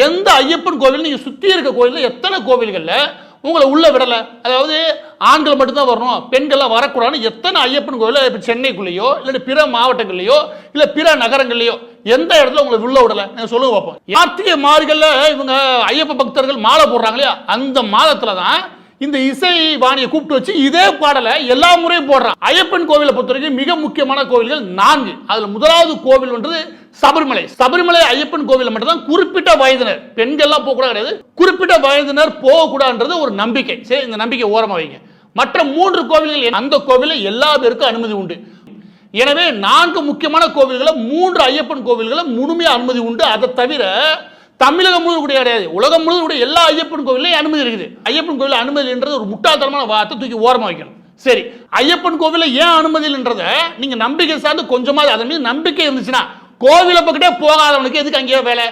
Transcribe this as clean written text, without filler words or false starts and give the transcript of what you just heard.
எந்த ஐயப்பன் கோவில் நீங்க சுத்தி இருக்க கோவில் எத்தனை கோவில்கள்ல உங்களை உள்ள விடல, அதாவது ஆண்கள் மட்டும்தான் வரணும் பெண்கள்லாம் வரக்கூடாதுன்னு எத்தனை ஐயப்பன் கோவில் இப்போ சென்னைக்குள்ளேயோ இல்லை பிற மாவட்டங்கள்லையோ இல்லை பிற நகரங்கள்லையோ எந்த இடத்துல உங்களை உள்ள விடல சொல்லுங்க பார்ப்போம். கார்த்திகை மார்கழில இவங்க ஐயப்ப பக்தர்கள் மாலை போடுறாங்க இல்லையா, அந்த மாதத்துல தான் இந்த இசை வாணியை கூப்பிட்டு வச்சு இதே பாடலை எல்லா முறையும் போடுறான். ஐயப்பன் கோவிலை பொறுத்த வரைக்கும் மிக முக்கியமான கோவில்கள் 4. அதுல முதலாவது கோவில் ஒன்றது சபரிமலை. சபரிமலை ஐயப்பன் கோவில் மட்டும்தான் குறிப்பிட்ட வயதினர், பெண்கள்லாம் போக கூட கிடையாது, குறிப்பிட்ட வயதினர் போகக்கூடாதுன்றது ஒரு நம்பிக்கை. சரி, இந்த நம்பிக்கை ஓரமா வைங்க. மற்ற 3 கோவில்கள் அந்த கோவிலில் எல்லா பேருக்கும் அனுமதி உண்டு. எனவே 4 முக்கியமான கோவில்களை 3 ஐயப்பன் கோவில்களை முழுமையாக அனுமதி உண்டு. அதை தவிர தமிழகம் முழுவதும் கூட கிடையாது, உலகம் முழுவதும் கூட எல்லா ஐயப்பன் கோவிலையும் அனுமதி இருக்குது. ஐயப்பன் கோவில் அனுமதி என்றது ஒரு முட்டாள்தனமான வார்த்தை, தூக்கி ஓரமா வைக்கணும். சரி, ஐயப்பன் கோவில ஏன் அனுமதி இல்லைன்றத நீங்க நம்பிக்கை சார்ந்து கொஞ்சமாவது அதன் மீது நம்பிக்கை இருந்துச்சுன்னா கோவிலை பக்கத்தே போகாதவனுக்கு எதுக்கு அங்கேயே வேலை?